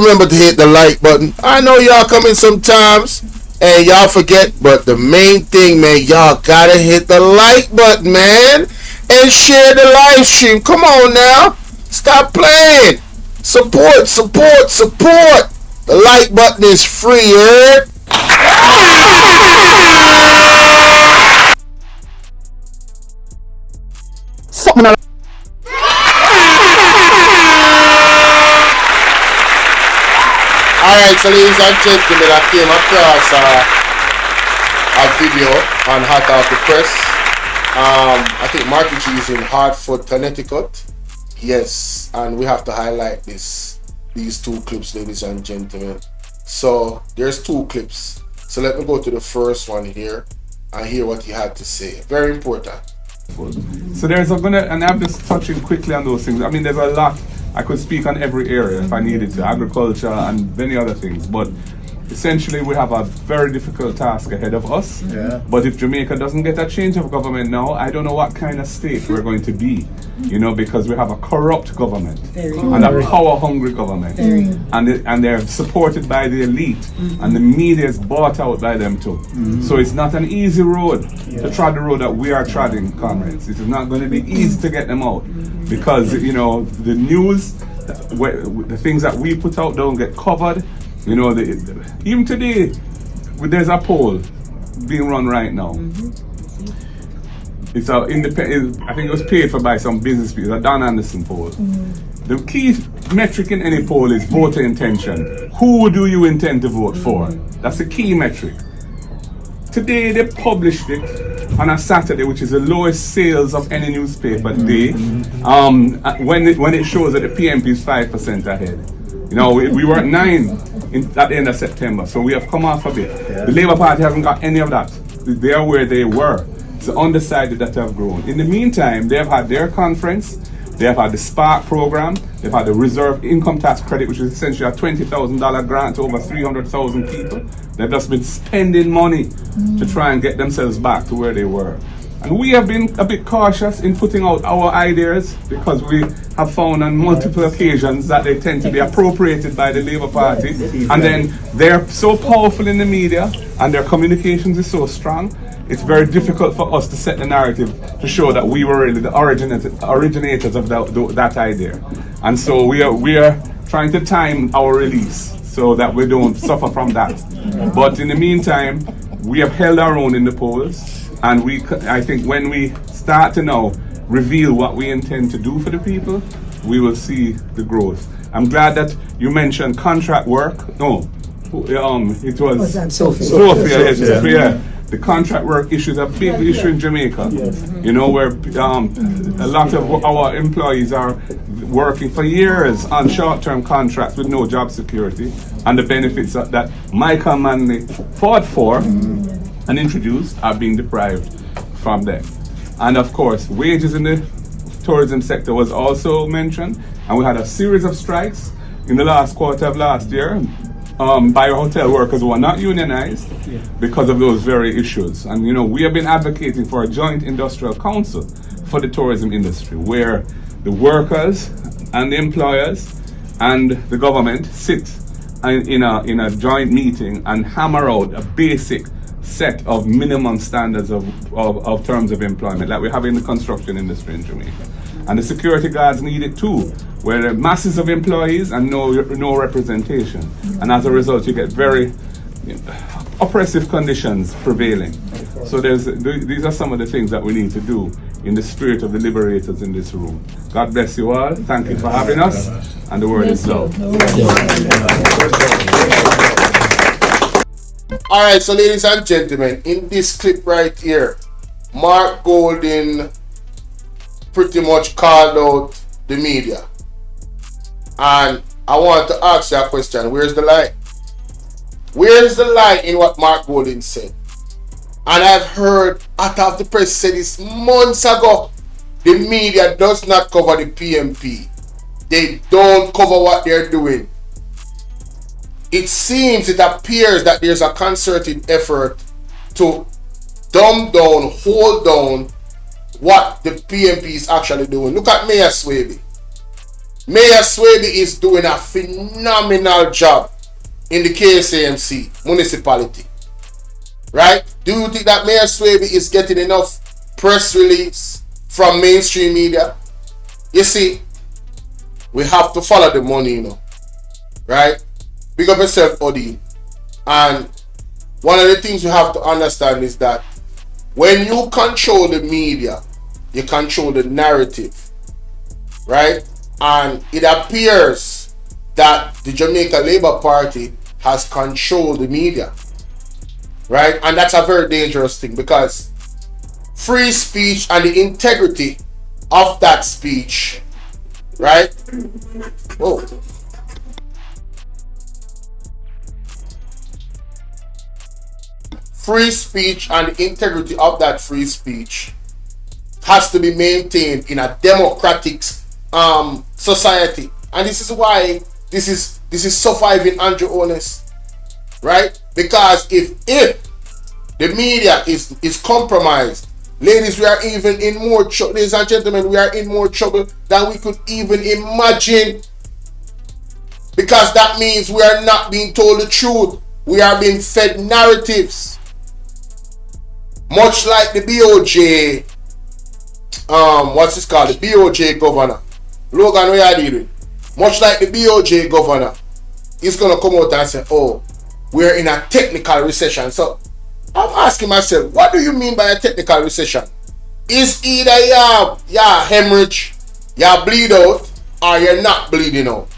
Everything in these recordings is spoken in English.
remember to hit the like button. I know y'all come in sometimes and y'all forget, but the main thing, man, y'all gotta hit the like button, man, and share the live stream. Come on now, stop playing. Support, support, support. The like button is free, heard? Something. Alright, so ladies and gentlemen, I came across a video on Hot Off the Press. I think Marky G is in Hartford, Connecticut. Yes, and we have to highlight these two clips, ladies and gentlemen. So there's two clips. So let me go to the first one here and hear what he had to say. Very important. So and I'm just touching quickly on those things. I mean, there's a lot. I could speak on every area if I needed to, agriculture and many other things. But essentially, we have a very difficult task ahead of us. Yeah. But if Jamaica doesn't get a change of government now, I don't know what kind of state we're going to be. You know, because we have a corrupt government and a power-hungry government, and they're supported by the elite, and the media is bought out by them too. So it's not an easy road to trod the road that we are treading, comrades. It is not going to be easy to get them out, because you know the news, the things that we put out don't get covered. You know, even today, there's a poll being run right now. It's a independent. I think it was paid for by some business people. A Don Anderson poll. The key metric in any poll is voter intention. Who do you intend to vote for? That's the key metric. Today they published it on a Saturday, which is the lowest sales of any newspaper day. When it shows that the PMP is 5% ahead. You know, we were at 9 at the end of September, so we have come off a bit. Yeah. The Labour Party hasn't got any of that. They are where they were. It's the undecided that have grown. In the meantime, they have had their conference, they have had the Spark program, they've had the Reserve Income Tax Credit, which is essentially a $20,000 grant to over 300,000 people. They've just been spending money to try and get themselves back to where they were. And we have been a bit cautious in putting out our ideas, because we have found on multiple occasions that they tend to be appropriated by the Labour Party. And then they're so powerful in the media and their communications is so strong, it's very difficult for us to set the narrative to show that we were really the originators of that idea. And so we are trying to time our release so that we don't suffer from that. But in the meantime, we have held our own in the polls. And I think when we start to now reveal what we intend to do for the people, we will see the growth. I'm glad that you mentioned contract work. No, it was Sophia. Yeah. The contract work issue is a big issue in Jamaica. Yes. You know, where a lot of our employees are working for years on short-term contracts with no job security, and the benefits that Michael Manley fought for and introduced are being deprived from them. And of course, wages in the tourism sector was also mentioned, and we had a series of strikes in the last quarter of last year by hotel workers who are not unionized because of those very issues. And you know, we have been advocating for a joint industrial council for the tourism industry, where the workers and the employers and the government sit in a joint meeting and hammer out a basic set of minimum standards of terms of employment, like we have in the construction industry in Jamaica. And the security guards need it too, where there are masses of employees and no representation. And as a result, you get very oppressive conditions prevailing. So these are some of the things that we need to do in the spirit of the liberators in this room. God bless you all. Thank you for having us. And the word is love. Alright, so ladies and gentlemen, in this clip right here, Mark Golding pretty much called out the media. And I want to ask you a question. Where's the lie? Where's the lie in what Mark Golding said? And I've heard Hot Off the Press say this months ago. The media does not cover the PMP. They don't cover what they're doing. It appears that there's a concerted effort to dumb down, hold down what the PMP is actually doing. Look at Mayor Swaby. Mayor Swaby is doing a phenomenal job in the KSAMC municipality. Right? Do you think that Mayor Swaby is getting enough press release from mainstream media? You see, we have to follow the money, you know. Right? Big up yourself, Odi. And one of the things you have to understand is that when you control the media, you control the narrative. Right? And it appears that the Jamaica Labour Party has controlled the media. Right? And that's a very dangerous thing, because free speech and the integrity of that speech, right? Whoa. Free speech and the integrity of that free speech has to be maintained in a democratic society. And this is why this is surviving Andrew Honest, right? Because if the media is compromised, ladies, we are even in more trouble. Ladies and gentlemen, we are in more trouble than we could even imagine, because that means we are not being told the truth. We are being fed narratives, much like the BOJ. What's this called? The BOJ governor, Logan, where are you doing? Much like the BOJ governor, he's gonna come out and say, "Oh, we're in a technical recession." So I'm asking myself, what do you mean by a technical recession? Is either you're hemorrhage, you're bleed out, or you're not bleeding out?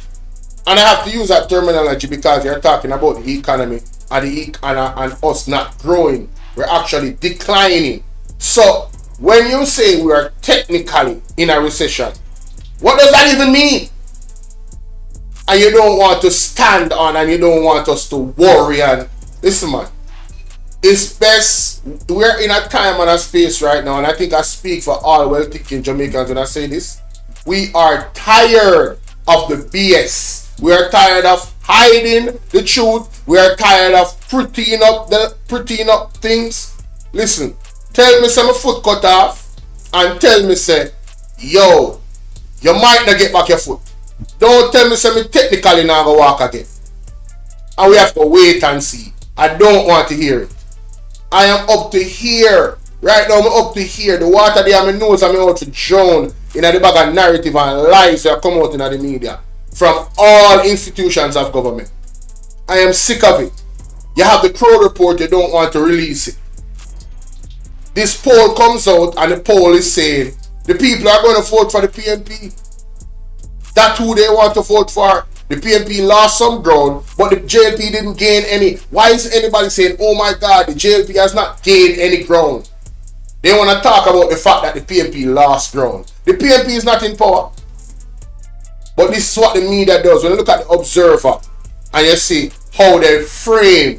And I have to use that terminology because you're talking about the economy and us not growing. We're actually declining. So when you say we are technically in a recession, what does that even mean? And you don't want to stand on, and you don't want us to worry. And listen, man, it's best. We're in a time and a space right now, and I think I speak for all well-thinking Jamaicans when I say this. We are tired of the BS. We are tired of hiding the truth. We are tired of prettying up things. Listen, tell me some foot cut off, and tell me say, yo, you might not get back your foot. Don't tell me say me technically not gonna walk again. And we have to wait and see. I don't want to hear it. I am up to here. Right now I'm up to here. The water there on my nose, I'm out to drown in the bag of narrative and lies that come out in the media from all institutions of government. I am sick of it. You have the Crow report, you don't want to release it. This poll comes out and the poll is saying the people are going to vote for the PNP. That's who they want to vote for. The PNP lost some ground, but the JLP didn't gain any. Why is anybody saying, oh my God, the JLP has not gained any ground? They want to talk about the fact that the PNP lost ground. The PNP is not in power. But this is what the media does. When you look at the Observer and you see how they frame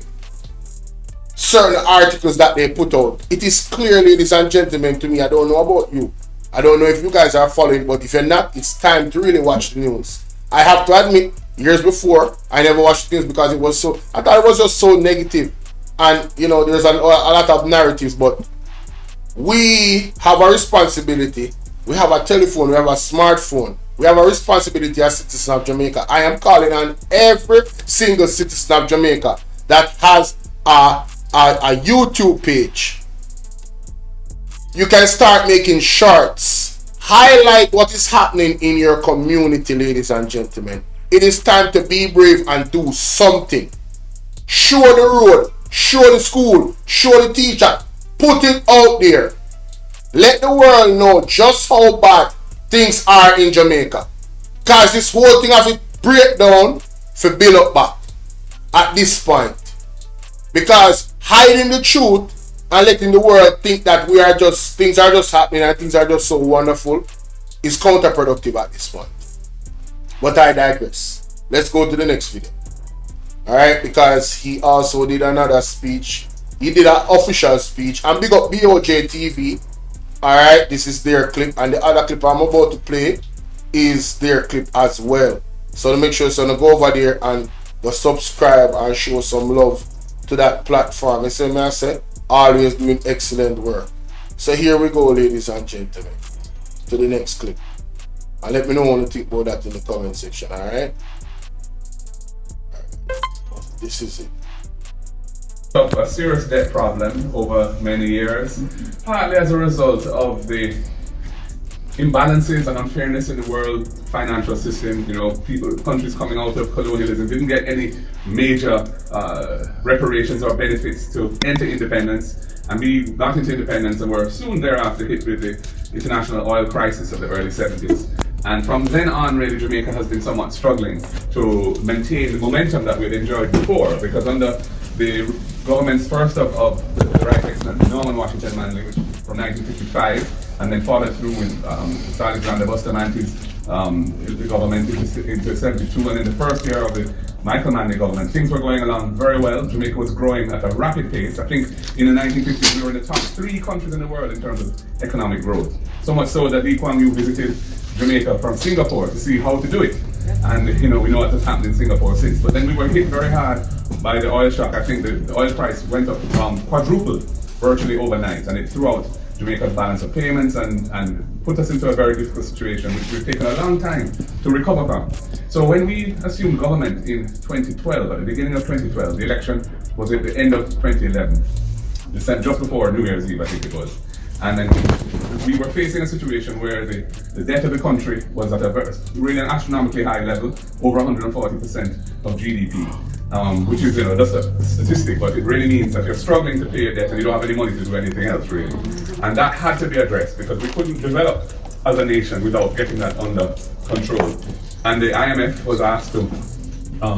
certain articles that they put out, it is clear, ladies and gentlemen, to me, I don't know about you. I don't know if you guys are following, but if you're not, it's time to really watch the news. I have to admit, years before, I never watched the news because it was so, I thought it was just so negative. And, you know, there's a lot of narratives, but we have a responsibility. We have a telephone, we have a smartphone. We have a responsibility as citizens of Jamaica. I am calling on every single citizen of Jamaica that has a YouTube page. You can start making shorts. Highlight what is happening in your community, ladies and gentlemen. It is time to be brave and do something. Show the road, show the school, show the teacher. Put it out there. Let the world know just how bad things are in Jamaica. Because this whole thing has to break down for build up back at this point. Because hiding the truth and letting the world think that things are just happening and things are just so wonderful is counterproductive at this point. But I digress. Let's go to the next video. Alright, because he also did another speech. He did an official speech. And big up BOJ TV. Alright, this is their clip. And the other clip I'm about to play is their clip as well. So make sure you go over there and go subscribe and show some love to that platform. You see me, I say, always doing excellent work. So here we go, ladies and gentlemen, to the next clip. And let me know what you think about that in the comment section, alright? This is it. A serious debt problem over many years, partly as a result of the imbalances and unfairness in the world financial system. You know, countries coming out of colonialism didn't get any major reparations or benefits to enter independence, and we got into independence and were soon thereafter hit with the international oil crisis of the early 70s. And from then on, really, Jamaica has been somewhat struggling to maintain the momentum that we'd enjoyed before, because under the government's first of the Right Excellent Norman Washington Manley, which from 1955, and then followed through with Alexander Bustamante's the government into 72, and in the first year of the Michael Manley government, things were going along very well. Jamaica was growing at a rapid pace. I think in the 1950s we were in the top 3 countries in the world in terms of economic growth. So much so that Lee Kuan Yew visited Jamaica from Singapore to see how to do it. And we know what has happened in Singapore since. But then we were hit very hard by the oil shock. I think the oil price went up quadrupled virtually overnight, and it threw out Jamaica's balance of payments and put us into a very difficult situation, which we've taken a long time to recover from. So when we assumed government in 2012, at the beginning of 2012, the election was at the end of 2011, just before New Year's Eve, I think it was. And then we were facing a situation where the debt of the country was at a really an astronomically high level, over 140% of GDP, which is just a statistic, but it really means that you're struggling to pay your debt and you don't have any money to do anything else, really. And that had to be addressed, because we couldn't develop as a nation without getting that under control. And the IMF was asked to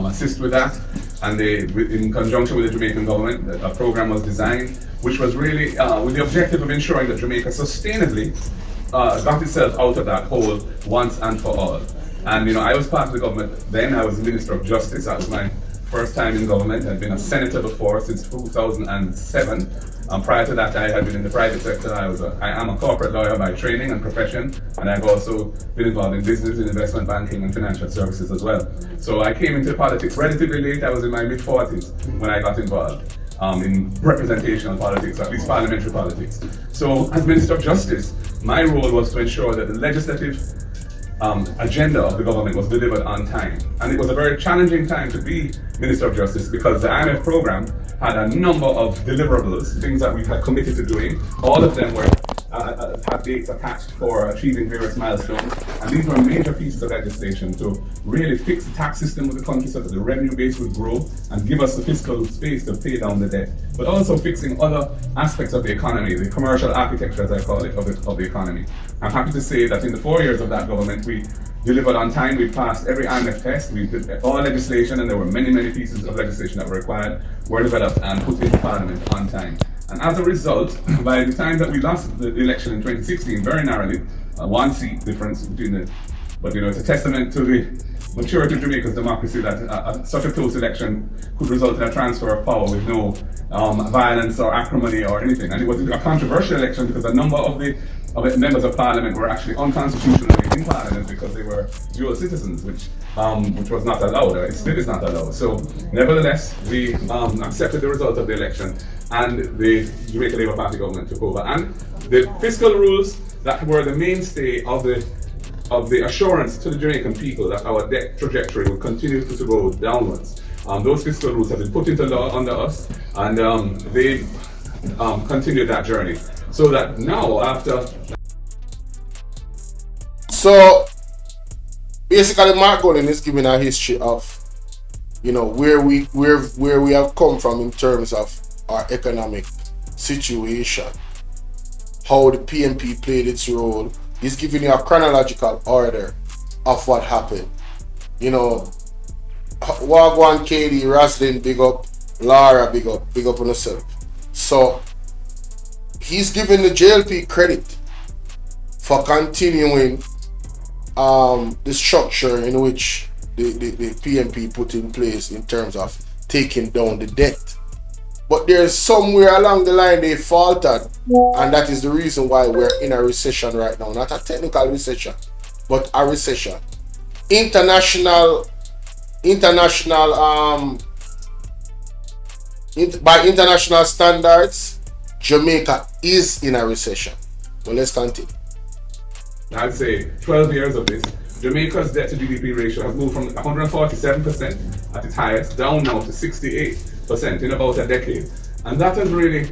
assist with that, and in conjunction with the Jamaican government, a program was designed which was really with the objective of ensuring that Jamaica sustainably got itself out of that hole once and for all. And I was part of the government then. I was Minister of Justice. That was my first time in government. I'd been a senator before since 2007. Prior to that, I had been in the private sector. I am a corporate lawyer by training and profession, and I've also been involved in business, in investment banking, and financial services as well. So I came into politics relatively late. I was in my mid-40s when I got involved in representational politics, at least parliamentary politics. So as Minister of Justice, my role was to ensure that the legislative agenda of the government was delivered on time. And it was a very challenging time to be Minister of Justice, because the IMF program had a number of deliverables, things that we had committed to doing. All of them were had dates attached for achieving various milestones, and these were major pieces of legislation to really fix the tax system of the country so that the revenue base would grow and give us the fiscal space to pay down the debt, but also fixing other aspects of the economy, the commercial architecture, as I call it, of the economy. I'm happy to say that in the 4 years of that government, we delivered on time. We passed every IMF test. We did all legislation, and there were many pieces of legislation that were required, were developed and put into Parliament on time. And as a result, by the time that we lost the election in 2016, very narrowly, 1 seat difference between but it's a testament to the maturity of Jamaica's democracy that such a close election could result in a transfer of power with no violence or acrimony or anything. And it was a controversial election because a number of the members of Parliament were actually unconstitutionally in Parliament because they were dual citizens, which was not allowed. It still is not allowed. So, nevertheless, we accepted the result of the election, and the Jamaica Labour Party government took over. And the fiscal rules that were the mainstay of the assurance to the Jamaican people that our debt trajectory would continue to go downwards. Those fiscal rules have been put into law under us, and they continued that journey. So that now, after... So, basically, Mark Golding is giving a history of, where we have come from in terms of our economic situation, how the PNP played its role. He's giving you a chronological order of what happened. Wagwan, KD, Roslyn, big up. Lara, big up on herself. So, he's giving the JLP credit for continuing the structure in which the PNP put in place in terms of taking down the debt. But there's somewhere along the line they faltered, and that is the reason why we're in a recession right now. Not a technical recession, but a recession. By international standards, Jamaica is in a recession. Well, let's continue. I'd say 12 years of this, Jamaica's debt to GDP ratio has moved from 147% at its highest down now to 68% in about a decade. And that has really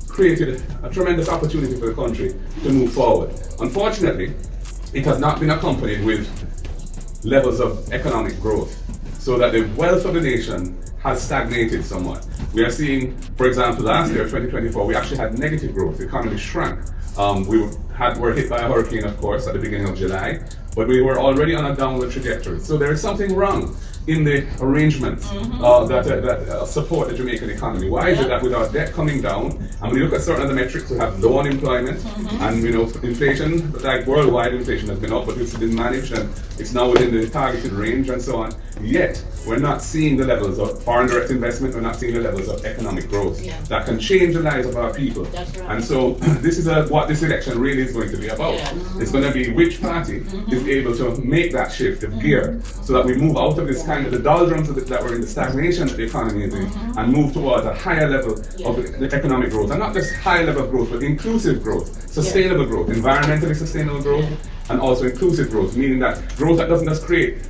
created a tremendous opportunity for the country to move forward. Unfortunately, it has not been accompanied with levels of economic growth, so that the wealth of the nation has stagnated somewhat. We are seeing, for example, last year, 2024, we actually had negative growth. The economy shrank. Were hit by a hurricane, of course, at the beginning of July, but we were already on a downward trajectory. So there is something wrong in the arrangements that support the Jamaican economy. Why is it that with our debt coming down, and when you look at certain other metrics, we have low unemployment, and inflation, like worldwide inflation has been up, but it's been managed and it's now within the targeted range and so on. Yet we're not seeing the levels of foreign direct investment, we're not seeing the levels of economic growth that can change the lives of our people. That's right. And so this is what this election really is going to be about. It's going to be which party is able to make that shift of gear so that we move out of this kind of the doldrums that we're in, the stagnation that the economy is in, and move towards a higher level of the economic growth. And not just high level of growth, but inclusive growth, sustainable growth, environmentally sustainable growth, and also inclusive growth, meaning that growth that doesn't just create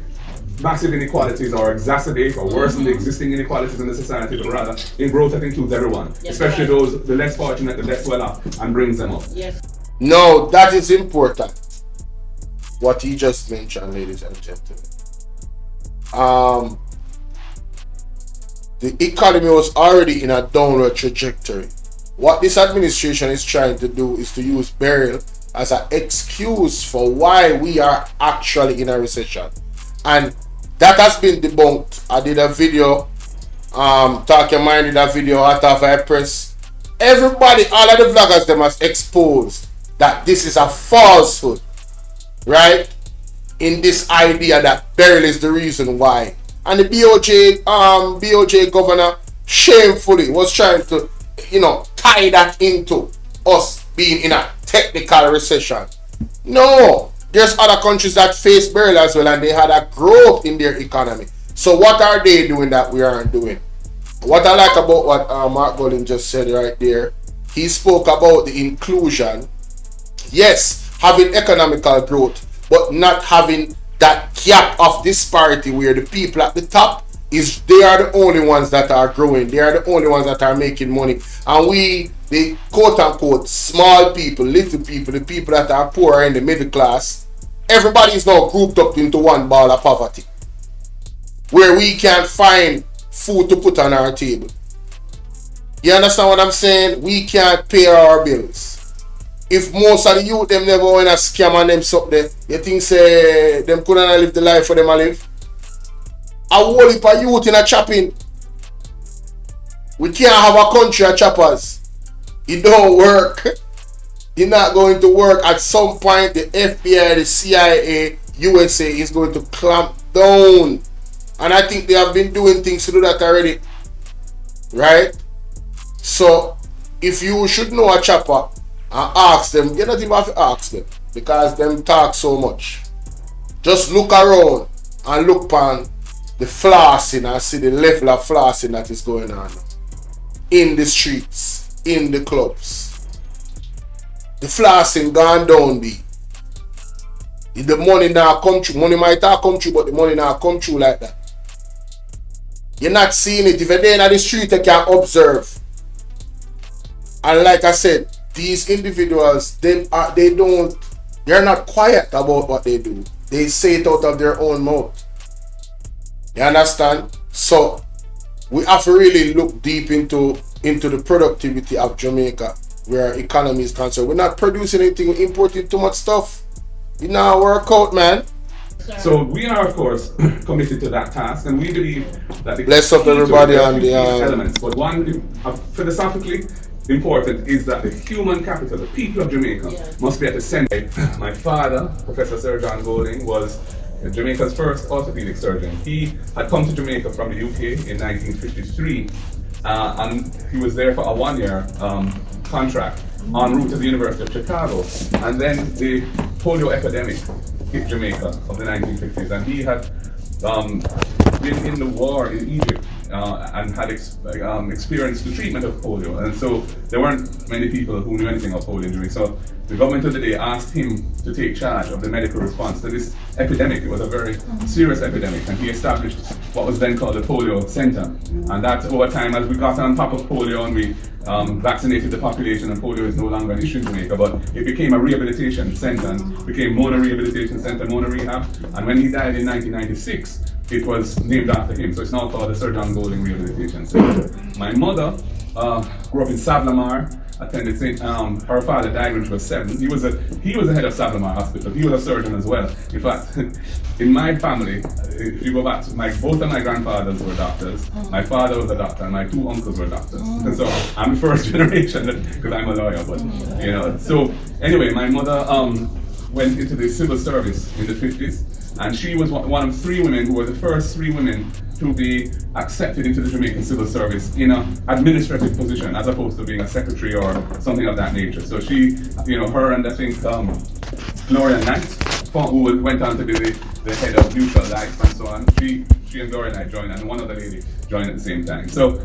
massive inequalities or exacerbate or worsen the existing inequalities in the society, but rather in growth that includes everyone, especially those, the less fortunate, the less well off, and brings them up. Yes. No, that is important. What he just mentioned, ladies and gentlemen. The economy was already in a downward trajectory. What this administration is trying to do is to use burial as an excuse for why we are actually in a recession. And that has been debunked. I did a video, Talk Your Mind did a video out of I press. Everybody, all of the vloggers, them has exposed that this is a falsehood, right? In this idea that burial is the reason why. And the BOJ governor shamefully was trying to, tie that into us being in a technical recession. No, there's other countries that face burial as well, and they had a growth in their economy. So what are they doing that we aren't doing? What I like about what Mark Golding just said right there, he spoke about the inclusion. Yes, having economical growth, but not having that gap of disparity where the people at the top they are the only ones that are growing. They are the only ones that are making money. And we, the quote unquote small people, little people, the people that are poor in the middle class, everybody is now grouped up into one ball of poverty, where we can't find food to put on our table. You understand what I'm saying? We can't pay our bills. If most of the youth them never want to scam and them suck there, you think say them couldn't live the life for them to live? A whole heap of youth in a chopping. We can't have a country of choppers. It don't work. You're not going to work. At some point, the FBI, the CIA, USA is going to clamp down. And I think they have been doing things to do that already. Right? So, if you should know a chopper and ask them, you don't even have to ask them, because them talk so much. Just look around and look upon the flossing and see the level of flossing that is going on in the streets, in the clubs. The flossing gone down the. The money now come through. Money might have come through, but the money now come through like that. You're not seeing it. If you're there in the street, you can observe. And like I said, these individuals, they're not quiet about what they do. They say it out of their own mouth. You understand? So we have to really look deep into the productivity of Jamaica, where our economy is concerned. We're not producing anything, we're importing too much stuff. It not work out, man. So we are, of course, committed to that task, and we believe that the bless up everybody on the elements. But one philosophically important is that the human capital, the people of Jamaica, must be at the center. My father, Professor Sir John Golding, was Jamaica's first orthopedic surgeon. He had come to Jamaica from the UK in 1953, and he was there for a one-year contract en route to the University of Chicago. And then the polio epidemic hit Jamaica of the 1950s, and he had been in the war in Egypt and had experienced the treatment of polio. And so there weren't many people who knew anything about polio injury. So the government of the day asked him to take charge of the medical response to this epidemic. It was a very serious epidemic, and he established what was then called the polio center. And that over time, as we got on top of polio and we vaccinated the population, and polio is no longer an issue in Jamaica, but it became a rehabilitation center, and became Mona Rehabilitation Center, Mona Rehab. And when he died in 1996, it was named after him. So it's now called the Sir John Golding Rehabilitation Center. My mother grew up in Savlamar, attended St. Her father died when she was 7. He was the head of Savlamar Hospital. He was a surgeon as well. In fact, in my family, if you go back, both of my grandfathers were doctors. My father was a doctor, and my 2 uncles were doctors. And so I'm the first generation because I'm a lawyer. But you know, so anyway, my mother went into the civil service in the 50s. And she was one of 3 women who were the first 3 women to be accepted into the Jamaican civil service in an administrative position, as opposed to being a secretary or something of that nature. So she, you know, her and I think Gloria Knight, who went on to be the head of Neutral Life and so on, she and Gloria Knight joined, and one other lady joined at the same time. So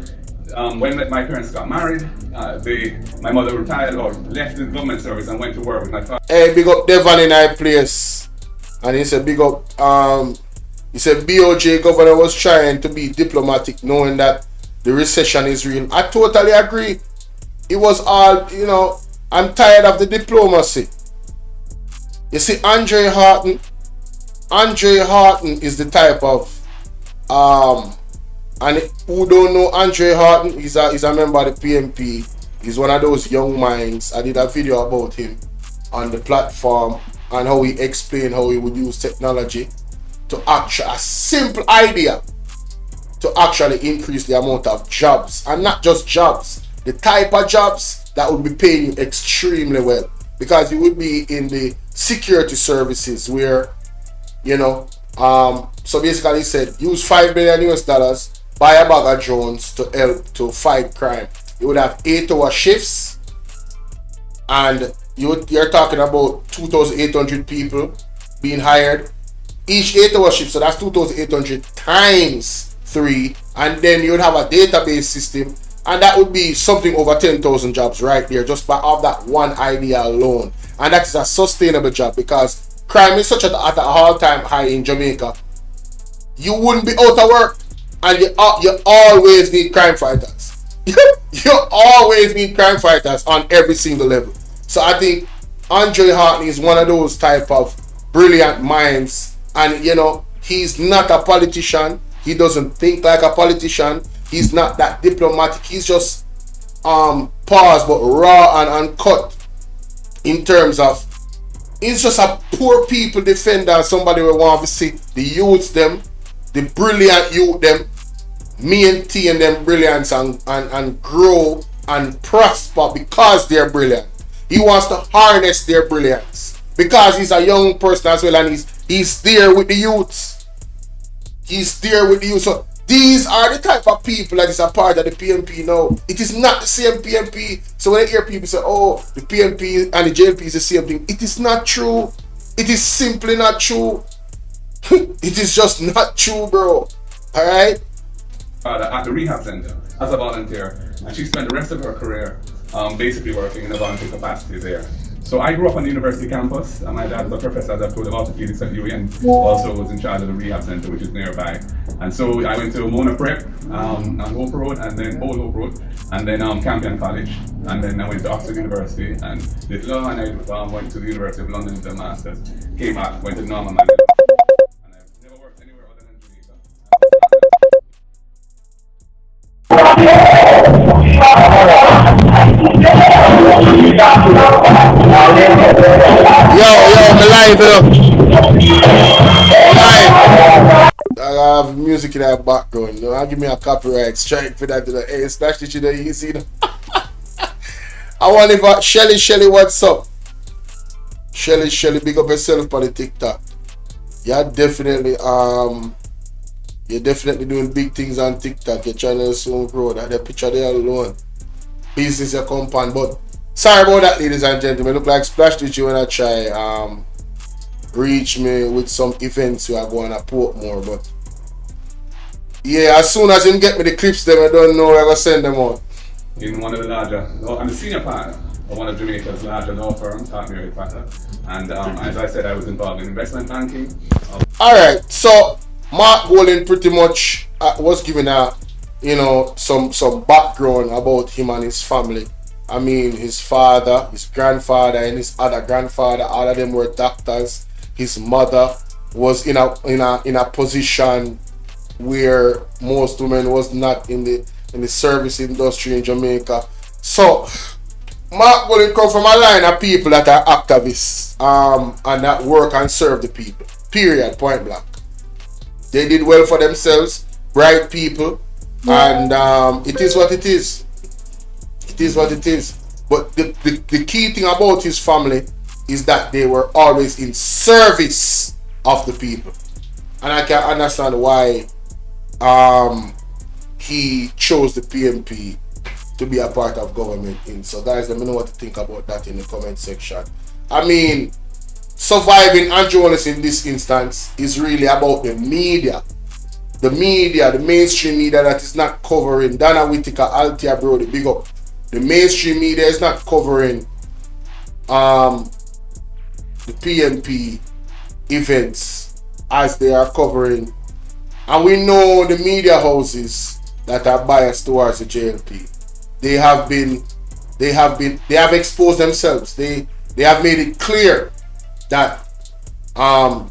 when my parents got married, my mother retired or left the government service and went to work with my father. Hey, big up Devon in our place. And he said, big up, he said BOJ governor was trying to be diplomatic, knowing that the recession is real. I totally agree. It was all, you know, I'm tired of the diplomacy. You see, Andre Horton is the type of, and who don't know Andre Horton, he's a member of the PMP. He's one of those young minds. I did a video about him on the platform, and how he explained how he would use technology to actually, a simple idea, to actually increase the amount of jobs, and not just jobs, the type of jobs that would be paying you extremely well, because you would be in the security services where, you know, so basically he said use $5 million US, buy a bag of drones to help to fight crime. You would have 8-hour shifts, and you're talking about 2,800 people being hired each 8-hour shift, so that's 2,800 times 3, and then you would have a database system, and that would be something over 10,000 jobs right there, just by of that one idea alone. And that is a sustainable job, because crime is such at an all-time high in Jamaica. You wouldn't be out of work, and you always need crime fighters. You always need crime fighters on every single level. So I think Andre Horton is one of those type of brilliant minds, and you know, he's not a politician. He doesn't think like a politician. He's not that diplomatic. He's just pause but raw and uncut in terms of, he's just a poor people defender, somebody we want to see the youths them, the brilliant youth them, maintain them brilliance and grow and prosper because they're brilliant. He wants to harness their brilliance because he's a young person as well, and he's there with the youths. He's there with the youth. So these are the type of people that is a part of the PMP now. It is not the same PMP. So when I hear people say, oh, the PMP and the JLP is the same thing, it is not true. It is simply not true. It is just not true, bro. Alright? At the rehab center as a volunteer, and she spent the rest of her career basically working in a volunteer capacity there. So I grew up on the university campus, and my dad was a professor at the orthopedics at UAN, also was in charge of the rehab center, which is nearby. And so I went to Mona Prep on Hope Road, and then Old Hope Road, and then Campion College, and then I went to Oxford University and did law, and I went to the University of London to masters, came back, went to Norman Manley. And I've never worked anywhere other than Jamaica. Live. I have music in that background. I'll give me a copyright strike for that. Hey, splash it, you see. I want if Shelly, what's up? Shelly, big up yourself on the TikTok. You're definitely doing big things on TikTok. Your channel is so grow. That picture there alone, business your compound. But sorry about that, ladies and gentlemen. Look like Splash did you when I try reach me with some events we are going to Portmore, but Yeah, as soon as him get me the clips, them I don't know where I send them out. In one of the larger, I'm the senior partner of one of Jamaica's larger law firms, Hartmere Potter. And as I said, I was involved in investment banking. Alright, so Mark Golding pretty much was given some background about him and his family. I mean, his father, his grandfather, and his other grandfather, all of them were doctors. His mother was in a position where most women was not in the service industry in Jamaica. So Mark Golding come from a line of people that are activists and that work and serve the people. Period. Point blank. They did well for themselves, bright people, and it is what it is. It is what it is. But the key thing about his family is that they were always in service of the people. And I can understand why he chose the PMP to be a part of government in. So guys, let me know what to think about that in the comment section. I mean, surviving Andrew Holness in this instance is really about the media. The media, the mainstream media that is not covering Dana Whittaker, Althea Brody, big up. The mainstream media is not covering the PMP events as they are covering. And we know the media houses that are biased towards the JLP. They have exposed themselves. They have made it clear that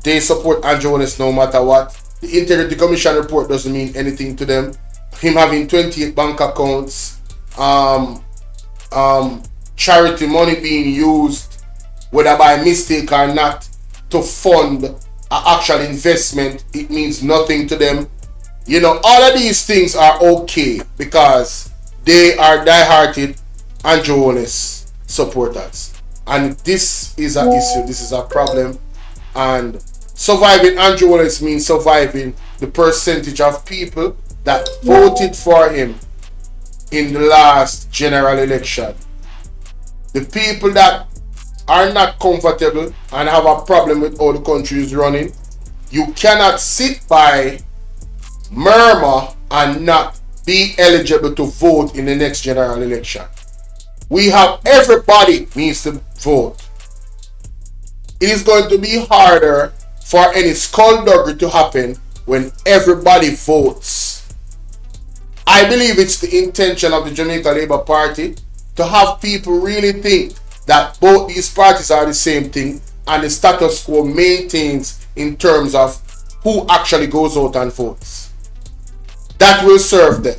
they support Andrew Holness no matter what. The Integrity Commission report doesn't mean anything to them. Him having 28 bank accounts, charity money being used, whether by mistake or not, to fund an actual investment, it means nothing to them. You know, all of these things are okay because they are die-hearted Andrew Holness supporters. And this is an issue, this is a problem. And surviving Andrew Holness means surviving the percentage of people that voted for him in the last general election. The people that are not comfortable and have a problem with how the country is running, you cannot sit by, murmur, and not be eligible to vote in the next general election. We have everybody needs to vote. It is going to be harder for any skullduggery to happen when everybody votes. I believe it's the intention of the Jamaica Labour Party to have people really think that both these parties are the same thing and the status quo maintains in terms of who actually goes out and votes. That will serve them.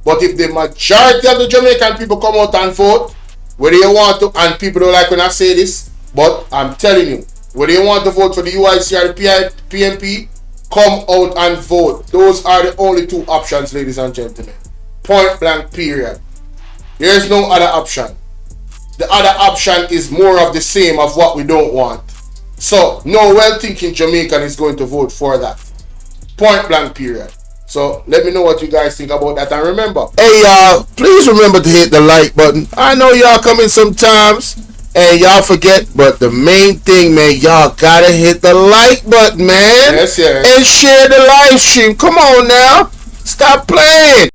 But if the majority of the Jamaican people come out and vote, whether you want to, and people don't like when I say this, but I'm telling you, whether you want to vote for the UIC or the PMP, come out and vote. Those are the only two options, ladies and gentlemen. Point blank, period. There is no other option. The other option is more of the same of what we don't want. So, no well-thinking Jamaican is going to vote for that. Point blank, period. So, let me know what you guys think about that. And remember, hey y'all, please remember to hit the like button. I know y'all come in sometimes and y'all forget, but the main thing, man, y'all gotta hit the like button, man. Yes, yes. And share the live stream. Come on now. Stop playing.